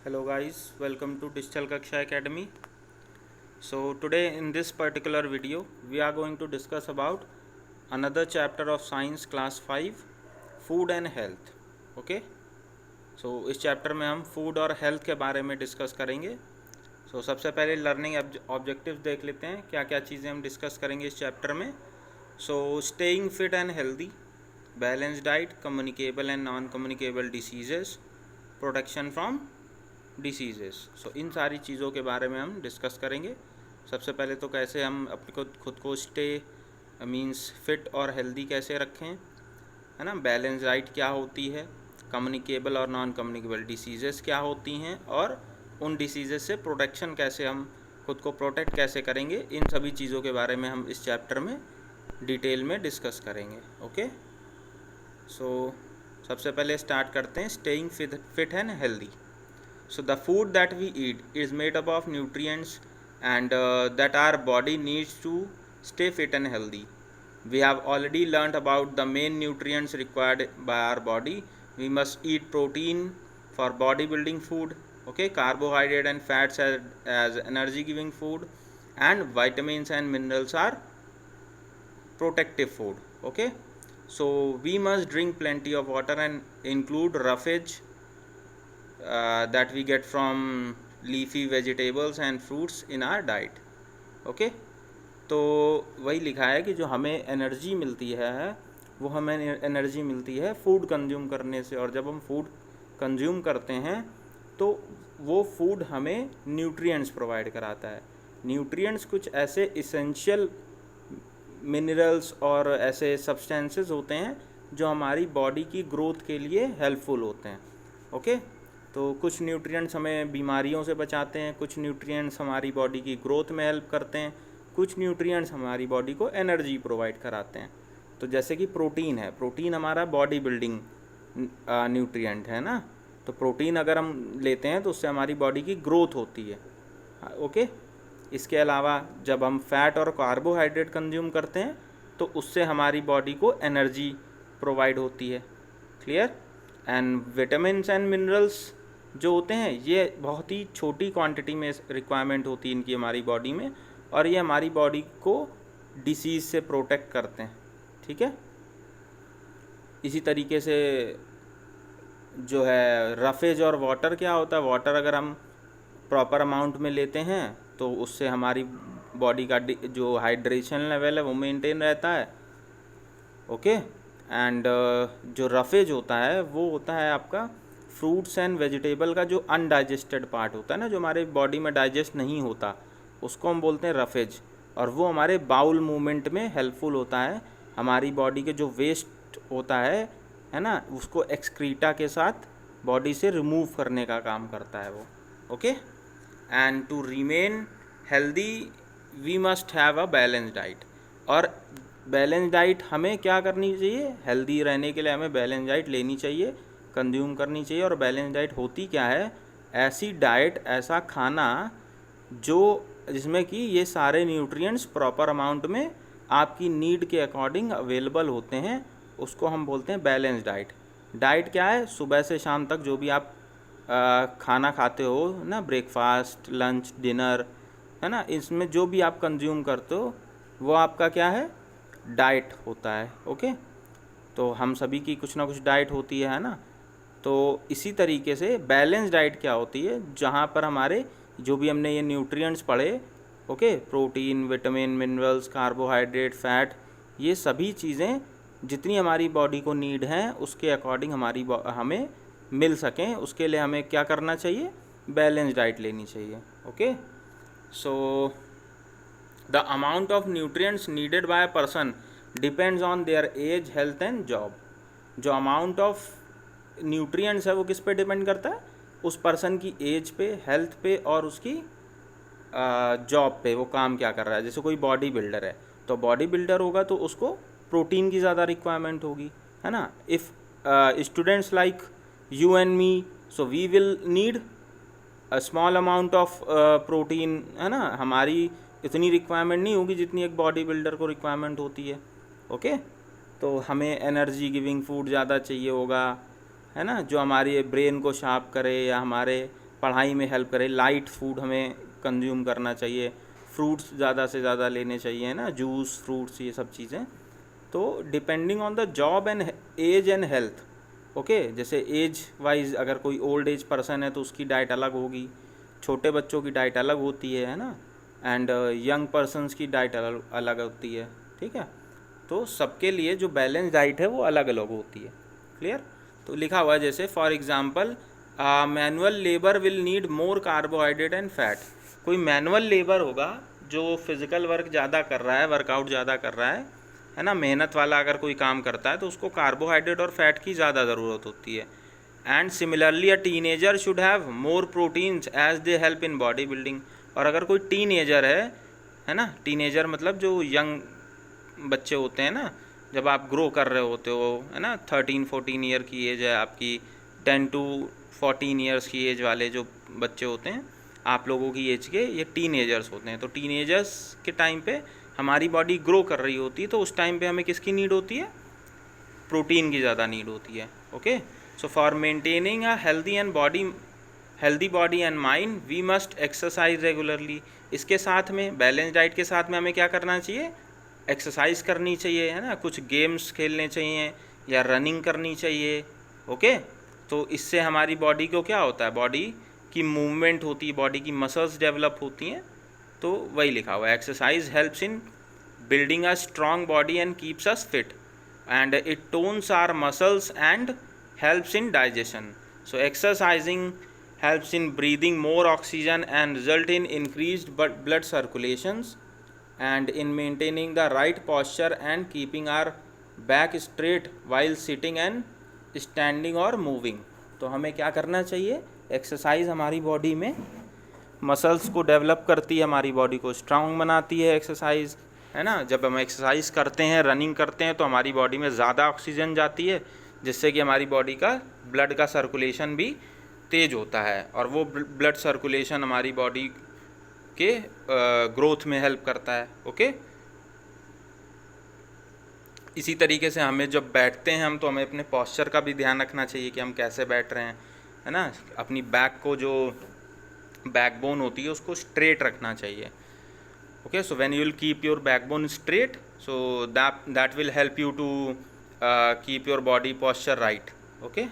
Hello guys, welcome to Digital Kaksha Academy. So today in this particular video we are going to discuss about another chapter of science class 5 food and health. Okay, so इस chapter में हम food और health के बारे में discuss करेंगे. So सबसे पहले लर्निंग ऑब्जेक्टिव्स देख लेते हैं क्या क्या चीज़ें हम डिस्कस करेंगे इस चैप्टर में. So staying fit and healthy, balanced diet, communicable and non-communicable diseases, protection from diseases. So इन सारी चीज़ों के बारे में हम डिस्कस करेंगे. सबसे पहले तो कैसे हम अपने को खुद को स्टे मींस फिट और हेल्दी कैसे रखें, है ना. बैलेंस डाइट क्या होती है, कम्युनिकेबल और नॉन कम्युनिकेबल डिसीजेस क्या होती हैं, और उन डिसीजेस से प्रोटेक्शन कैसे हम खुद को प्रोटेक्ट कैसे करेंगे, इन सभी चीज़ों के बारे में हम इस चैप्टर में डिटेल में डिस्कस करेंगे. ओके, सो सबसे पहले स्टार्ट करते हैं staying fit and healthy. So the food that we eat is made up of nutrients and that our body needs to stay fit and healthy. We have already learnt about the main nutrients required by our body. We must eat protein for bodybuilding food, okay, carbohydrate and fats as energy giving food, and vitamins and minerals are protective food. Okay, so we must drink plenty of water and include roughage that we get from leafy vegetables and fruits in our diet. Okay, तो वही लिखा है कि जो हमें energy मिलती है वो हमें एनर्जी मिलती है फूड कंज्यूम करने से, और जब हम फूड कंज्यूम करते हैं तो वो फूड हमें न्यूट्रिएंट्स प्रोवाइड कराता है. न्यूट्रिएंट्स कुछ ऐसे इसेंशियल मिनरल्स और ऐसे सब्सटेंसेस होते हैं जो हमारी बॉडी की ग्रोथ के लिए हेल्पफुल होते हैं. ओके, तो कुछ न्यूट्रिएंट्स हमें बीमारियों से बचाते हैं, कुछ न्यूट्रिएंट्स हमारी बॉडी की ग्रोथ में हेल्प करते हैं, कुछ न्यूट्रिएंट्स हमारी बॉडी को एनर्जी प्रोवाइड कराते हैं. तो जैसे कि प्रोटीन है, प्रोटीन हमारा बॉडी बिल्डिंग न्यूट्रिएंट है ना. तो प्रोटीन अगर हम लेते हैं तो उससे हमारी बॉडी की ग्रोथ होती है. ओके, इसके अलावा जब हम फैट और कार्बोहाइड्रेट कंज्यूम करते हैं तो उससे हमारी बॉडी को एनर्जी प्रोवाइड होती है. Clear. And vitamins and minerals जो होते हैं ये बहुत ही छोटी क्वांटिटी में रिक्वायरमेंट होती है इनकी हमारी बॉडी में, और ये हमारी बॉडी को डिसीज़ से प्रोटेक्ट करते हैं. ठीक है, इसी तरीके से जो है रफेज और वाटर क्या होता है. वाटर अगर हम प्रॉपर अमाउंट में लेते हैं तो उससे हमारी बॉडी का जो हाइड्रेशन लेवल है वो मेंटेन रहता है. ओके, एंड जो रफेज होता है वो होता है आपका फ्रूट्स एंड वेजिटेबल का जो अनडाइजेस्टेड पार्ट होता है ना, जो हमारे बॉडी में डाइजेस्ट नहीं होता, उसको हम बोलते हैं रफेज. और वो हमारे बाउल मूवमेंट में हेल्पफुल होता है. हमारी बॉडी के जो वेस्ट होता है ना, उसको एक्सक्रीटा के साथ बॉडी से रिमूव करने का काम करता है वो. Okay, and to remain healthy we must have a balance diet. और बैलेंस डाइट हमें क्या करनी चाहिए, हेल्दी रहने के लिए हमें बैलेंस डाइट लेनी चाहिए, कंज्यूम करनी चाहिए. और बैलेंस डाइट होती क्या है, ऐसी डाइट, ऐसा खाना जो जिसमें कि ये सारे न्यूट्रिएंट्स प्रॉपर अमाउंट में आपकी नीड के अकॉर्डिंग अवेलेबल होते हैं, उसको हम बोलते हैं बैलेंस डाइट. डाइट क्या है, सुबह से शाम तक जो भी आप खाना खाते हो ना, ब्रेकफास्ट, लंच, डिनर, है ना, इसमें जो भी आप कंज्यूम करते हो वो आपका क्या है, डाइट होता है. ओके, तो हम सभी की कुछ ना कुछ डाइट होती है ना. तो इसी तरीके से बैलेंस डाइट क्या होती है, जहाँ पर हमारे जो भी हमने ये न्यूट्रिएंट्स पढ़े, okay, protein, vitamin, minerals, carbohydrate, fat, ये सभी चीज़ें जितनी हमारी बॉडी को नीड है उसके अकॉर्डिंग हमें मिल सकें, उसके लिए हमें क्या करना चाहिए, बैलेंस डाइट लेनी चाहिए. Okay, so the amount of nutrients needed by a person depends on their age, health and job. जो अमाउंट ऑफ न्यूट्रिएंट्स है वो किस पे डिपेंड करता है, उस पर्सन की एज पे, हेल्थ पे, और उसकी जॉब पे, वो काम क्या कर रहा है. जैसे कोई बॉडी बिल्डर है तो बॉडी बिल्डर होगा तो उसको प्रोटीन की ज़्यादा रिक्वायरमेंट होगी, है ना. If students like you and me, so we will need a small amount of protein, है ना. हमारी इतनी रिक्वायरमेंट नहीं होगी जितनी एक बॉडी बिल्डर को रिक्वायरमेंट होती है. ओके, तो हमें एनर्जी गिविंग फूड ज़्यादा चाहिए होगा, है ना, जो हमारी ब्रेन को शार्प करे या हमारे पढ़ाई में हेल्प करे। लाइट फूड हमें कंज्यूम करना चाहिए, फ्रूट्स ज़्यादा से ज़्यादा लेने चाहिए, है ना, जूस, फ्रूट्स, ये सब चीज़ें। तो depending on the job and age and health, okay. जैसे एज वाइज अगर कोई ओल्ड एज पर्सन है तो उसकी डाइट अलग होगी, छोटे बच्चों की डाइट अलग होती है ना, एंड यंग पर्सनस की डाइट अलग होती है, ठीक है। तो सबके लिए जो बैलेंस डाइट है वो अलग अलग होती है, क्लियर। तो लिखा हुआ है जैसे for example manual labour will need more carbohydrate and fat. कोई मैनुअल लेबर होगा जो फिजिकल वर्क ज़्यादा कर रहा है, वर्कआउट ज़्यादा कर रहा है ना, मेहनत वाला अगर कोई काम करता है तो उसको कार्बोहाइड्रेट और फैट की ज़्यादा ज़रूरत होती है। And similarly a teenager should have more proteins as they help in body building. और अगर कोई टीनेजर है ना, टीनेजर मतलब जो यंग बच्चे होते हैं ना, जब आप ग्रो कर रहे होते हो, है ना, 13-14 ईयर की एज है आपकी, 10 to 14 ईयर्स की एज वाले जो बच्चे होते हैं आप लोगों की एज के, ये टीनेजर्स होते हैं। तो टीनेजर्स के टाइम पे हमारी बॉडी ग्रो कर रही होती है, तो उस टाइम पे हमें किसकी नीड होती है? प्रोटीन की ज़्यादा नीड होती है, okay. So for maintaining a healthy body and mind we must exercise regularly. इसके साथ में बैलेंस डाइट के साथ में हमें क्या करना चाहिए? एक्सरसाइज करनी चाहिए, है ना, कुछ गेम्स खेलने चाहिए या रनिंग करनी चाहिए, ओके। तो इससे हमारी बॉडी को क्या होता है? बॉडी की मूवमेंट होती है, बॉडी की मसल्स डेवलप होती हैं। तो वही लिखा हुआ है, exercise helps in building a strong body and keeps us fit, and it tones our muscles and helps in digestion. So exercising helps in breathing more oxygen and result in increased blood circulations, and in maintaining the right posture and keeping our back straight while sitting and standing or moving. तो हमें क्या करना चाहिए? Exercise हमारी body में muscles को develop करती है, हमारी बॉडी को स्ट्रांग बनाती है एक्सरसाइज, है ना। जब हम एक्सरसाइज करते हैं, रनिंग करते हैं, तो हमारी बॉडी में ज़्यादा ऑक्सीजन जाती है, जिससे कि हमारी बॉडी का ब्लड का सर्कुलेशन भी तेज होता है, और वो ब्लड सर्कुलेशन हमारी बॉडी के ग्रोथ में हेल्प करता है, ओके। इसी तरीके से हमें जब बैठते हैं हम, तो हमें अपने पॉस्चर का भी ध्यान रखना चाहिए कि हम कैसे बैठ रहे हैं, है ना। अपनी बैक को, जो बैकबोन होती है, उसको स्ट्रेट रखना चाहिए, okay. So when you will keep your backbone straight, so that will help you to keep your body posture right, okay.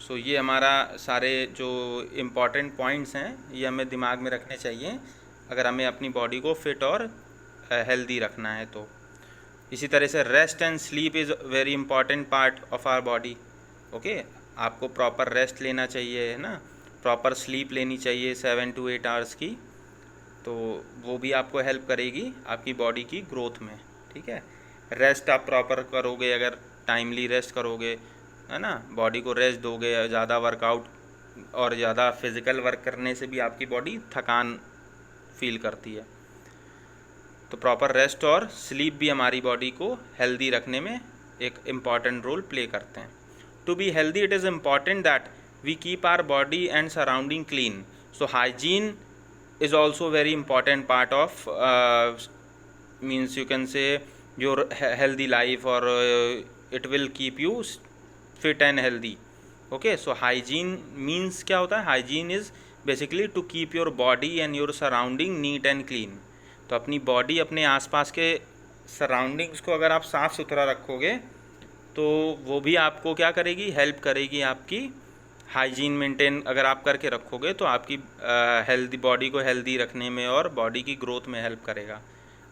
So ये हमारा सारे जो इम्पॉर्टेंट पॉइंट्स हैं ये हमें दिमाग में रखने चाहिए अगर हमें अपनी बॉडी को फिट और हेल्दी रखना है। तो इसी तरह से rest and sleep is very important part of our body, okay. आपको प्रॉपर रेस्ट लेना चाहिए, है ना, प्रॉपर स्लीप लेनी चाहिए 7 to 8 आवर्स की। तो वो भी आपको हेल्प करेगी आपकी बॉडी की ग्रोथ में, ठीक है। रेस्ट आप प्रॉपर करोगे, अगर टाइमली रेस्ट करोगे, है ना, बॉडी को रेस्ट दोगे, ज़्यादा वर्कआउट और ज़्यादा फिज़िकल वर्क करने से भी आपकी बॉडी थकान फील करती है। तो प्रॉपर रेस्ट और स्लीप भी हमारी बॉडी को हेल्दी रखने में एक इम्पॉर्टेंट रोल प्ले करते हैं। To be healthy it is important that we keep our body and surrounding clean. So hygiene is also very important part of means you can say your healthy life, or it will keep you fit and healthy, okay. So hygiene means क्या होता है? hygiene is basically to keep your body and your surrounding neat and clean. तो अपनी body, अपने आसपास के surroundings को अगर आप साफ़ सुथरा रखोगे तो वो भी आपको क्या करेगी? हेल्प करेगी आपकी हाइजीन मेंटेन अगर आप करके रखोगे तो आपकी हेल्दी बॉडी को हेल्दी रखने में और बॉडी की ग्रोथ में हेल्प करेगा।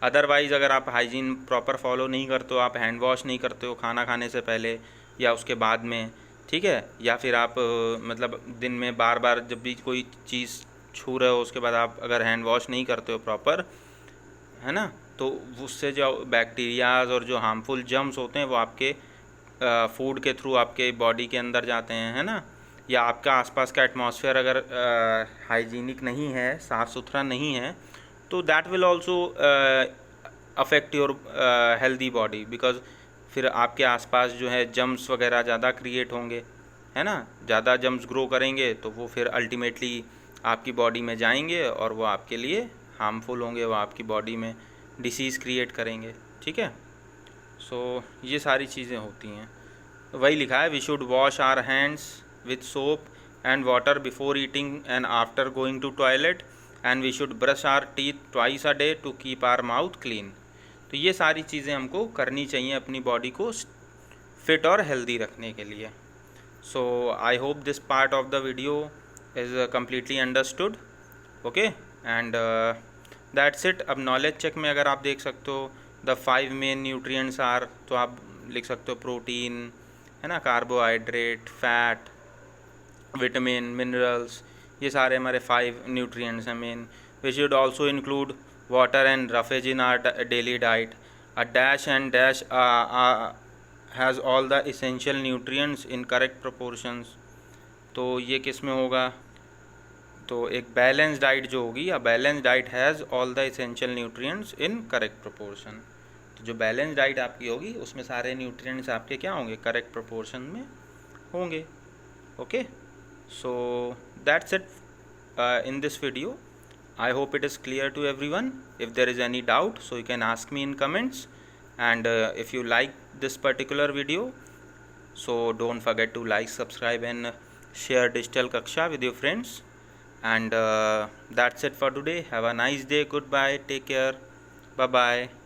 अदरवाइज़ अगर आप हाइजीन प्रॉपर फॉलो नहीं करते हो, आप हैंड वॉश नहीं करते हो खाना खाने से पहले या उसके बाद में, ठीक है, या फिर आप मतलब दिन में बार बार जब भी कोई चीज़ छू रहे हो उसके बाद आप अगर हैंड वॉश नहीं करते हो प्रॉपर, है ना, तो उससे जो बैक्टीरियाज और जो हार्मफुल जर्म्स होते हैं वो आपके फूड के थ्रू आपके बॉडी के अंदर जाते हैं, है ना। या आपका आसपास का एटमॉस्फेयर अगर हाइजीनिक नहीं है, साफ़ सुथरा नहीं है, तो that will also affect your healthy body, because फिर आपके आसपास जो है जम्स वगैरह ज़्यादा क्रिएट होंगे, है ना। ज़्यादा जम्स ग्रो करेंगे तो वो फिर अल्टीमेटली आपकी बॉडी में जाएंगे और वो आपके लिए हार्मफुल होंगे, वो आपकी बॉडी में डिसीज़ क्रिएट करेंगे, ठीक है। सो ये सारी चीज़ें होती हैं। वही लिखा है, we should wash our hands with soap and water before eating and after going to toilet, and we should brush our teeth twice a day to keep our mouth clean. तो ये सारी चीज़ें हमको करनी चाहिए अपनी बॉडी को fit और हेल्दी रखने के लिए. So I hope this part of the video is completely understood. Okay, and that's it. अब नॉलेज चेक में अगर आप देख सकते हो the 5 main nutrients are, तो आप लिख सकते हो प्रोटीन है ना, कार्बोहाइड्रेट, फैट, विटामिन, मिनरल्स, ये सारे हमारे 5 न्यूट्रिएंट्स हैं main. We should also include water and roughage in our daily diet. A dash and dash has all the essential nutrients in correct proportions. तो ये किस में होगा, तो एक बैलेंस डाइट जो होगी, अ balance diet has all the essential nutrients in correct proportion. तो जो बैलेंस डाइट आपकी होगी उसमें सारे न्यूट्रिएंट्स आपके क्या होंगे, करेक्ट प्रोपोर्शन में होंगे. Okay, so that's it in this video. I hope it is clear to everyone. If there is any doubt, so you can ask me in comments, and if you like this particular video, so don't forget to like, subscribe and share Digital Kaksha with your friends. And that's it for today. Have a nice day. Goodbye. Take care. Bye bye.